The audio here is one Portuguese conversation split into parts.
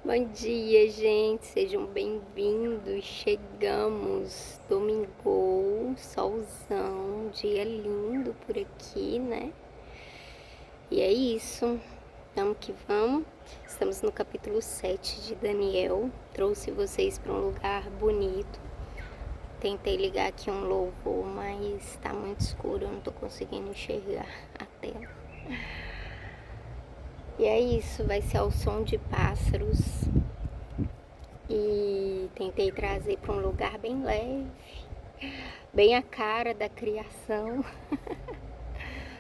Bom dia, gente. Sejam bem-vindos. Chegamos. Domingo, solzão, dia lindo por aqui, né? E é isso. Vamos que vamos. Estamos no capítulo 7 de Daniel. Trouxe vocês para um lugar bonito. Tentei ligar aqui um louvor, mas tá muito escuro, eu não tô conseguindo enxergar a tela. E é isso, vai ser ao som de pássaros. E tentei trazer para um lugar bem leve, bem a cara da criação.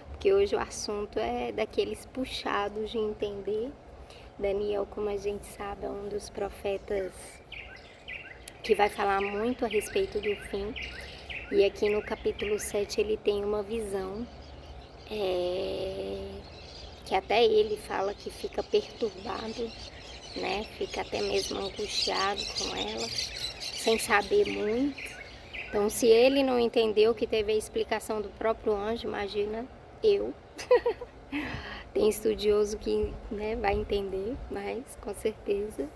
Porque hoje o assunto é daqueles puxados de entender. Daniel, como a gente sabe, é um dos profetas que vai falar muito a respeito do fim. E aqui no capítulo 7 ele tem uma visão que até ele fala que fica perturbado, né? Fica até mesmo angustiado com ela, sem saber muito. Então, se ele não entendeu que teve a explicação do próprio anjo, imagina eu. Tem estudioso que, né, vai entender, mas com certeza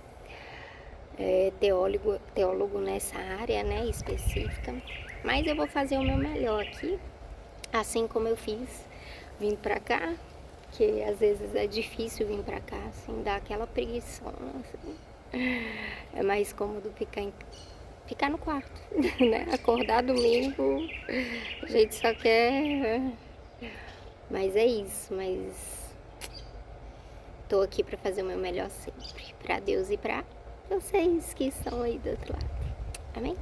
é teólogo nessa área, né, específica. Mas eu vou fazer o meu melhor aqui, assim como eu fiz, vim pra cá, que às vezes é difícil vir pra cá, assim, dá aquela preguiçona, assim. É mais cômodo ficar no quarto, né? Acordar domingo, a gente só quer. Mas é isso, mas tô aqui pra fazer o meu melhor sempre, pra Deus e pra vocês que estão aí do outro lado. Amém?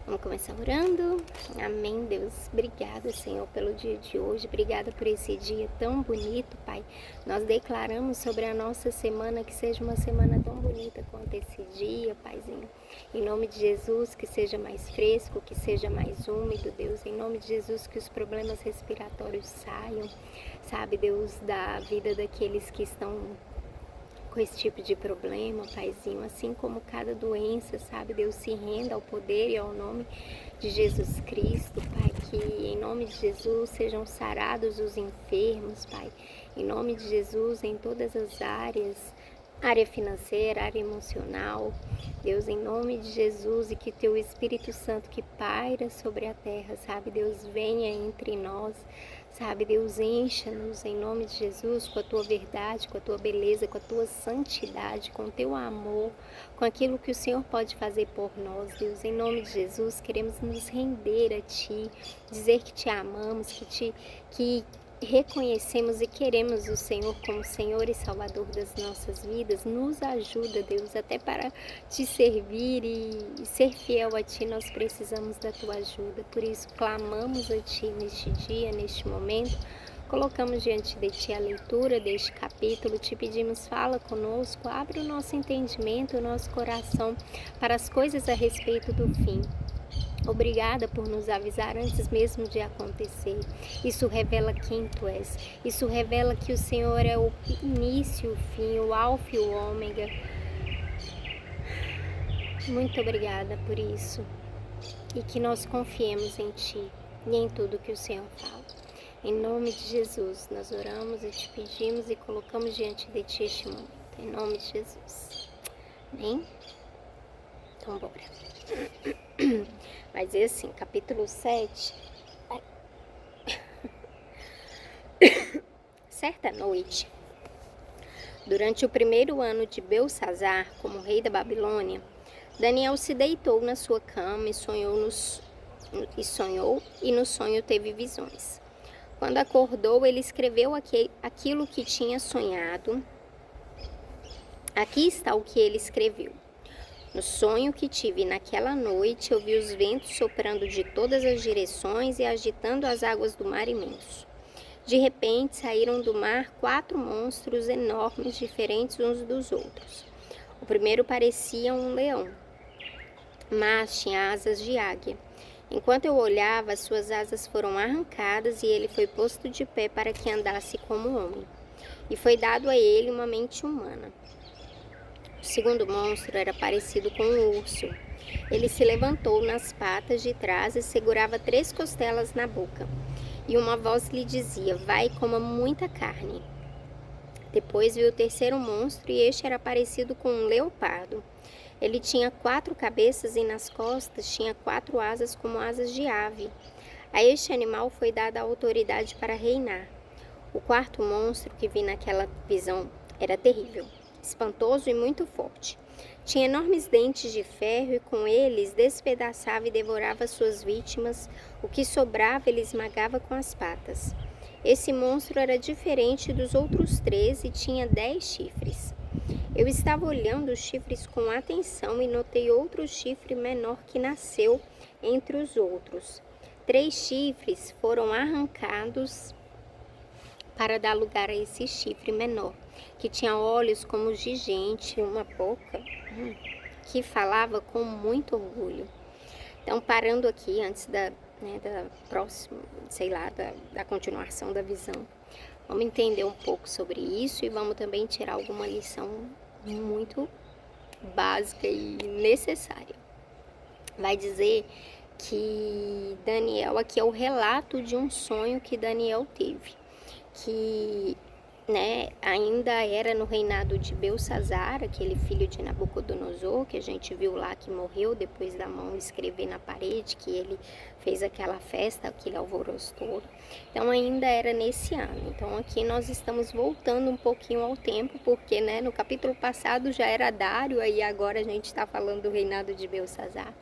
Vamos começar orando. Amém, Deus. Obrigada, Senhor, pelo dia de hoje. Obrigada por esse dia tão bonito, Pai. Nós declaramos sobre a nossa semana que seja uma semana tão bonita quanto esse dia, Paizinho. Em nome de Jesus, que seja mais fresco, que seja mais úmido, Deus. Em nome de Jesus, que os problemas respiratórios saiam, sabe, Deus, da vida daqueles que estão com esse tipo de problema, Paizinho, assim como cada doença, sabe, Deus, se renda ao poder e ao nome de Jesus Cristo, Pai, que em nome de Jesus sejam sarados os enfermos, Pai, em nome de Jesus, em todas as áreas, área financeira, área emocional, Deus, em nome de Jesus, e que teu Espírito Santo que paira sobre a terra, sabe, Deus, venha entre nós, sabe, Deus, encha-nos em nome de Jesus com a tua verdade, com a tua beleza, com a tua santidade, com o teu amor, com aquilo que o Senhor pode fazer por nós, Deus, em nome de Jesus, queremos nos render a Ti, dizer que Te amamos, que reconhecemos e queremos o Senhor como Senhor e Salvador das nossas vidas. Nos ajuda, Deus, até para Te servir e ser fiel a Ti, nós precisamos da Tua ajuda. Por isso, clamamos a Ti neste dia, neste momento. Colocamos diante de Ti a leitura deste capítulo, Te pedimos, fala conosco, abre o nosso entendimento, o nosso coração para as coisas a respeito do fim. Obrigada por nos avisar antes mesmo de acontecer. Isso revela quem Tu és. Isso revela que o Senhor é o início, o fim, o alfa e o ômega. Muito obrigada por isso. E que nós confiemos em Ti e em tudo que o Senhor fala. Em nome de Jesus, nós oramos e Te pedimos e colocamos diante de Ti este momento. Em nome de Jesus. Amém? Então, bora. Mas é assim, capítulo 7. Certa noite, durante o primeiro ano de Belsazar, como rei da Babilônia, Daniel se deitou na sua cama e sonhou e no sonho teve visões. Quando acordou, ele escreveu aquilo que tinha sonhado. Aqui está o que ele escreveu. No sonho que tive naquela noite, eu vi os ventos soprando de todas as direções e agitando as águas do mar imenso. De repente, saíram do mar 4 monstros enormes, diferentes uns dos outros. O primeiro parecia um leão, mas tinha asas de águia. Enquanto eu olhava, suas asas foram arrancadas e ele foi posto de pé para que andasse como homem. E foi dado a ele uma mente humana. O segundo monstro era parecido com um urso. Ele se levantou nas patas de trás e segurava 3 costelas na boca. E uma voz lhe dizia: vai, coma muita carne. Depois viu o terceiro monstro, e este era parecido com um leopardo. Ele tinha 4 cabeças e nas costas tinha 4 asas como asas de ave. A este animal foi dada a autoridade para reinar. O quarto monstro que vi naquela visão era terrível, espantoso e muito forte. Tinha enormes dentes de ferro e com eles despedaçava e devorava suas vítimas. O que sobrava ele esmagava com as patas. Esse monstro era diferente dos outros 3 e tinha 10 chifres. Eu estava olhando os chifres com atenção e notei outro chifre menor que nasceu entre os outros. 3 chifres foram arrancados para dar lugar a esse chifre menor, que tinha olhos como os de gente e uma boca que falava com muito orgulho. Então, parando aqui antes da próxima, da continuação da visão, vamos entender um pouco sobre isso e vamos também tirar alguma lição muito básica e necessária. Vai dizer que Daniel, aqui é o relato de um sonho que Daniel teve, que ainda era no reinado de Belsazar, aquele filho de Nabucodonosor, que a gente viu lá que morreu depois da mão escrever na parede, que ele fez aquela festa, aquele alvoroço todo. Então ainda era nesse ano. Então aqui nós estamos voltando um pouquinho ao tempo, porque no capítulo passado já era Dário, e agora a gente está falando do reinado de Belsazar.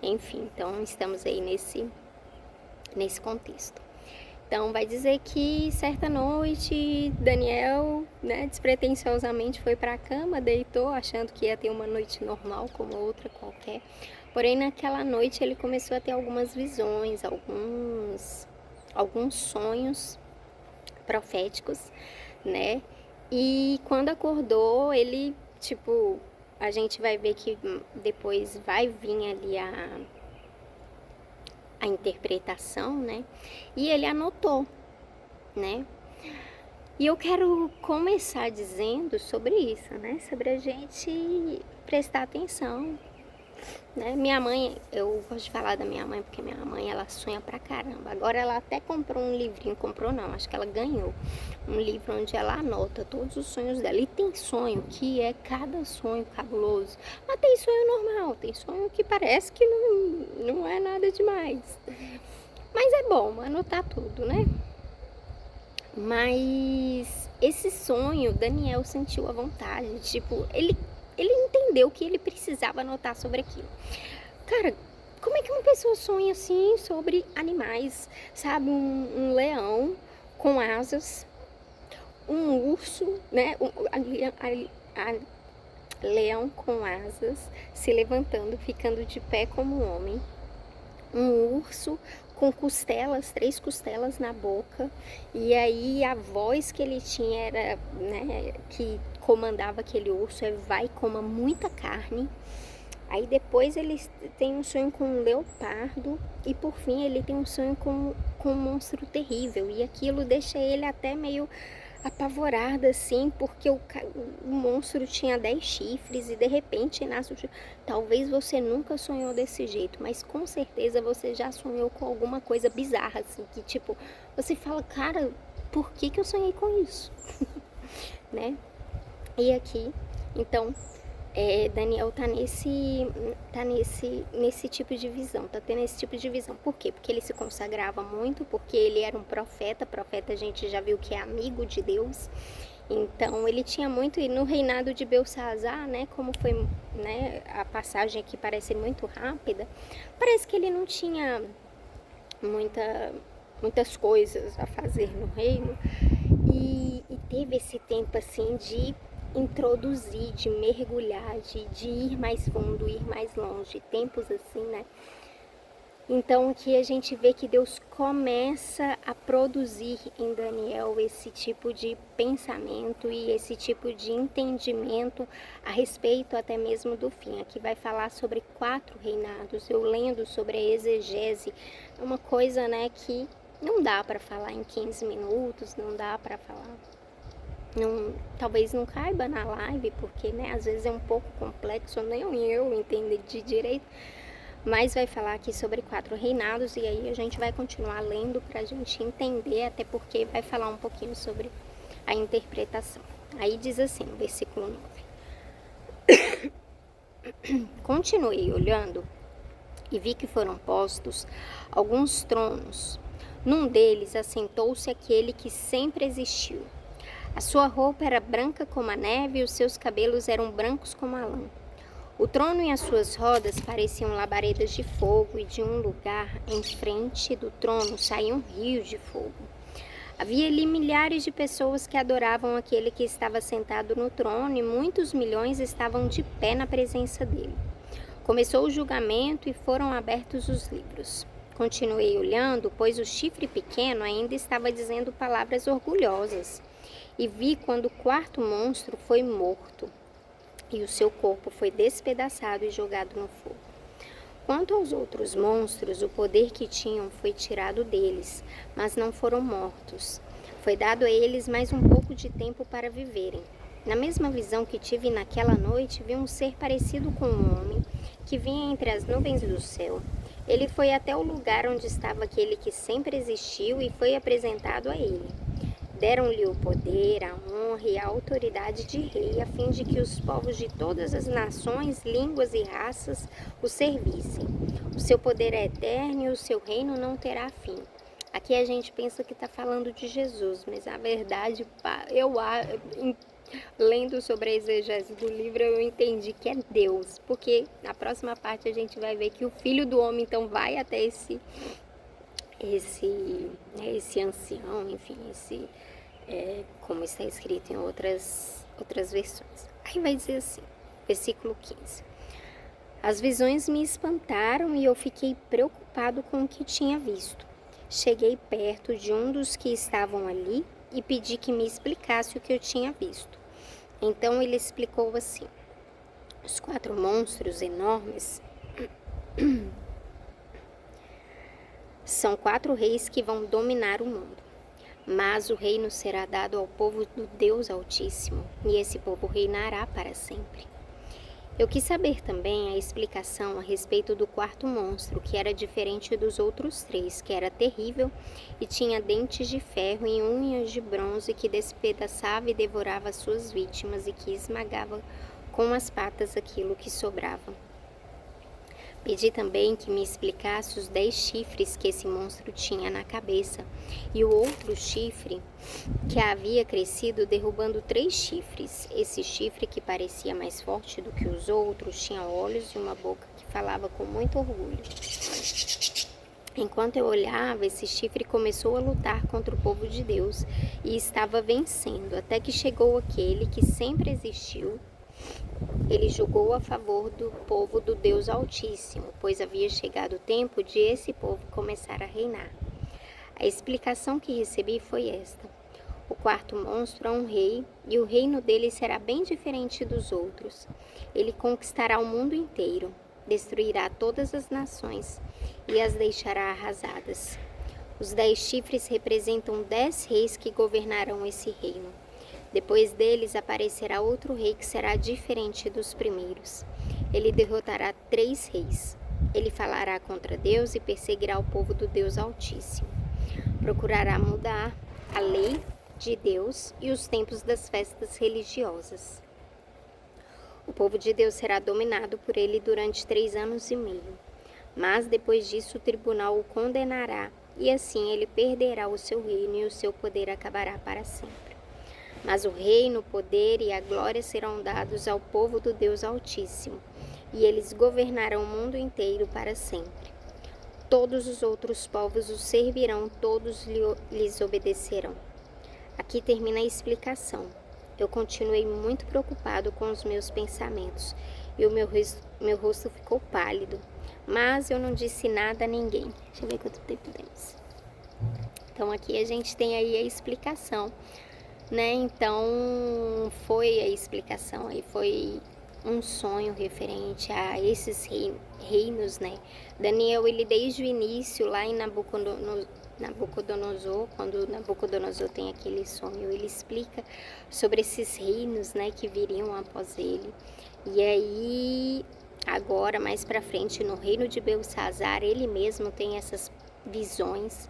Enfim, então estamos aí nesse contexto. Então, vai dizer que certa noite, Daniel, despretensiosamente foi para a cama, deitou, achando que ia ter uma noite normal, como outra qualquer. Porém, naquela noite, ele começou a ter algumas visões, alguns sonhos proféticos, E quando acordou, ele, a gente vai ver que depois vai vir ali a interpretação, E ele anotou, E eu quero começar dizendo sobre isso, Sobre a gente prestar atenção, Minha mãe, eu gosto de falar da minha mãe, porque minha mãe, ela sonha pra caramba. Agora ela até comprou um livrinho, acho que ela ganhou um livro onde ela anota todos os sonhos dela. E tem sonho que é cada sonho cabuloso, mas tem sonho normal, tem sonho que parece que não é nada demais. Mas é bom anotar tudo, Mas esse sonho, Daniel sentiu a vontade, ele entendeu que ele precisava anotar sobre aquilo. Cara, como é que uma pessoa sonha assim sobre animais, sabe? Um leão com asas, um urso, leão com asas, se levantando, ficando de pé como um homem. Um urso com costelas, 3 costelas na boca, e aí a voz que ele tinha era, que comandava aquele urso, vai, coma muita carne. Aí depois ele tem um sonho com um leopardo, e por fim ele tem um sonho com um monstro terrível, e aquilo deixa ele até meio apavorada assim, porque o monstro tinha 10 chifres e de repente nasce o chifre. Talvez você nunca sonhou desse jeito, mas com certeza você já sonhou com alguma coisa bizarra assim, que você fala, cara, por que eu sonhei com isso? E aqui, então, Daniel tá nesse tipo de visão, tá tendo esse tipo de visão. Por quê? Porque ele se consagrava muito, porque ele era um profeta a gente já viu que é amigo de Deus. Então ele tinha muito, e no reinado de Belsazar, como foi, a passagem aqui parece muito rápida, parece que ele não tinha muitas coisas a fazer no reino, e teve esse tempo assim de introduzir, de mergulhar, de ir mais fundo, ir mais longe, tempos assim, Então aqui a gente vê que Deus começa a produzir em Daniel esse tipo de pensamento e esse tipo de entendimento a respeito até mesmo do fim. Aqui vai falar sobre 4 reinados, eu lendo sobre a exegese, é uma coisa, que não dá para falar em 15 minutos, não dá para falar. Talvez não caiba na live, porque às vezes é um pouco complexo, nem eu entendo de direito, mas vai falar aqui sobre 4 reinados, e aí a gente vai continuar lendo para a gente entender, até porque vai falar um pouquinho sobre a interpretação. Aí diz assim, no versículo 9. Continuei olhando e vi que foram postos alguns tronos. Num deles assentou-se aquele que sempre existiu. A sua roupa era branca como a neve e os seus cabelos eram brancos como a lã. O trono e as suas rodas pareciam labaredas de fogo, e de um lugar em frente do trono saía um rio de fogo. Havia ali milhares de pessoas que adoravam aquele que estava sentado no trono, e muitos milhões estavam de pé na presença dele. Começou o julgamento e foram abertos os livros. Continuei olhando, pois o chifre pequeno ainda estava dizendo palavras orgulhosas. E vi quando o quarto monstro foi morto, e o seu corpo foi despedaçado e jogado no fogo. Quanto aos outros monstros, o poder que tinham foi tirado deles, mas não foram mortos. Foi dado a eles mais um pouco de tempo para viverem. Na mesma visão que tive naquela noite, vi um ser parecido com um homem, que vinha entre as nuvens do céu. Ele foi até o lugar onde estava aquele que sempre existiu e foi apresentado a ele. Deram-lhe o poder, a honra e a autoridade de rei, a fim de que os povos de todas as nações, línguas e raças o servissem. O seu poder é eterno e o seu reino não terá fim. Aqui a gente pensa que está falando de Jesus, mas a verdade, lendo sobre a exegese do livro, eu entendi que é Deus, porque na próxima parte a gente vai ver que o Filho do Homem então vai até esse ancião, enfim, como está escrito em outras versões. Aí vai dizer assim, versículo 15. As visões me espantaram e eu fiquei preocupado com o que tinha visto. Cheguei perto de um dos que estavam ali e pedi que me explicasse o que eu tinha visto. Então ele explicou assim: os 4 monstros enormes são 4 reis que vão dominar o mundo. Mas o reino será dado ao povo do Deus Altíssimo, e esse povo reinará para sempre. Eu quis saber também a explicação a respeito do 4º monstro, que era diferente dos outros 3, que era terrível e tinha dentes de ferro e unhas de bronze, que despedaçava e devorava suas vítimas e que esmagava com as patas aquilo que sobrava. Pedi também que me explicasse os 10 chifres que esse monstro tinha na cabeça e o outro chifre que havia crescido derrubando 3 chifres. Esse chifre, que parecia mais forte do que os outros, tinha olhos e uma boca que falava com muito orgulho. Enquanto eu olhava, esse chifre começou a lutar contra o povo de Deus e estava vencendo, até que chegou aquele que sempre existiu. Ele julgou a favor do povo do Deus Altíssimo, pois havia chegado o tempo de esse povo começar a reinar. A explicação que recebi foi esta: o 4º monstro é um rei, e o reino dele será bem diferente dos outros. Ele conquistará o mundo inteiro, destruirá todas as nações e as deixará arrasadas. Os 10 chifres representam 10 reis que governarão esse reino. Depois deles aparecerá outro rei que será diferente dos primeiros. Ele derrotará 3 reis. Ele falará contra Deus e perseguirá o povo do Deus Altíssimo. Procurará mudar a lei de Deus e os tempos das festas religiosas. O povo de Deus será dominado por ele durante 3 anos e meio. Mas depois disso o tribunal o condenará, e assim ele perderá o seu reino e o seu poder acabará para sempre. Mas o reino, o poder e a glória serão dados ao povo do Deus Altíssimo, e eles governarão o mundo inteiro para sempre. Todos os outros povos o servirão, todos lhes obedecerão. Aqui termina a explicação. Eu continuei muito preocupado com os meus pensamentos, e o meu rosto ficou pálido, mas eu não disse nada a ninguém. Deixa eu ver quanto tempo temos. Então aqui a gente tem aí a explicação, né? Então foi a explicação aí, foi um sonho referente a esses reinos, né? Daniel, ele desde o início, lá em Nabucodonosor, quando Nabucodonosor tem aquele sonho, ele explica sobre esses reinos, né, que viriam após ele. E aí, agora, mais pra frente, no reino de Belsazar, ele mesmo tem essas visões,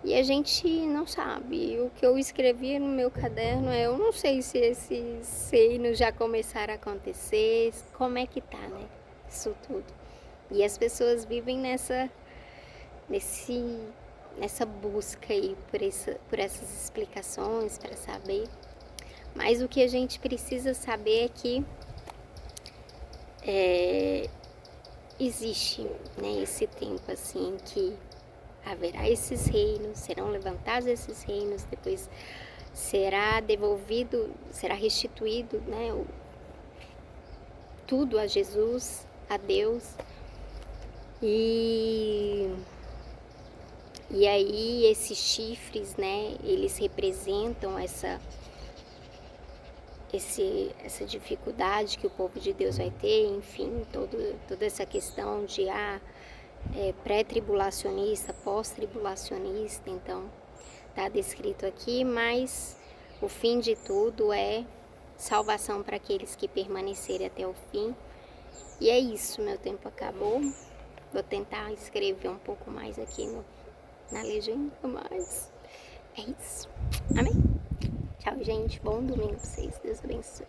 E a gente não sabe. O que eu escrevi no meu caderno eu não sei se esses signos já começaram a acontecer, como é que tá, né? Isso tudo. E as pessoas vivem nessa busca aí por essas explicações para saber. Mas o que a gente precisa saber é que existe, né, esse tempo assim que haverá esses reinos, serão levantados esses reinos, depois será devolvido, será restituído, né, tudo a Jesus, a Deus. E aí esses chifres, né, eles representam essa dificuldade que o povo de Deus vai ter, enfim, toda essa questão de pré-tribulacionista, pós-tribulacionista, então está descrito aqui, mas o fim de tudo é salvação para aqueles que permanecerem até o fim. E é isso, meu tempo acabou. Vou tentar escrever um pouco mais aqui na legenda, mas é isso. Amém? Tchau, gente. Bom domingo pra vocês. Deus abençoe.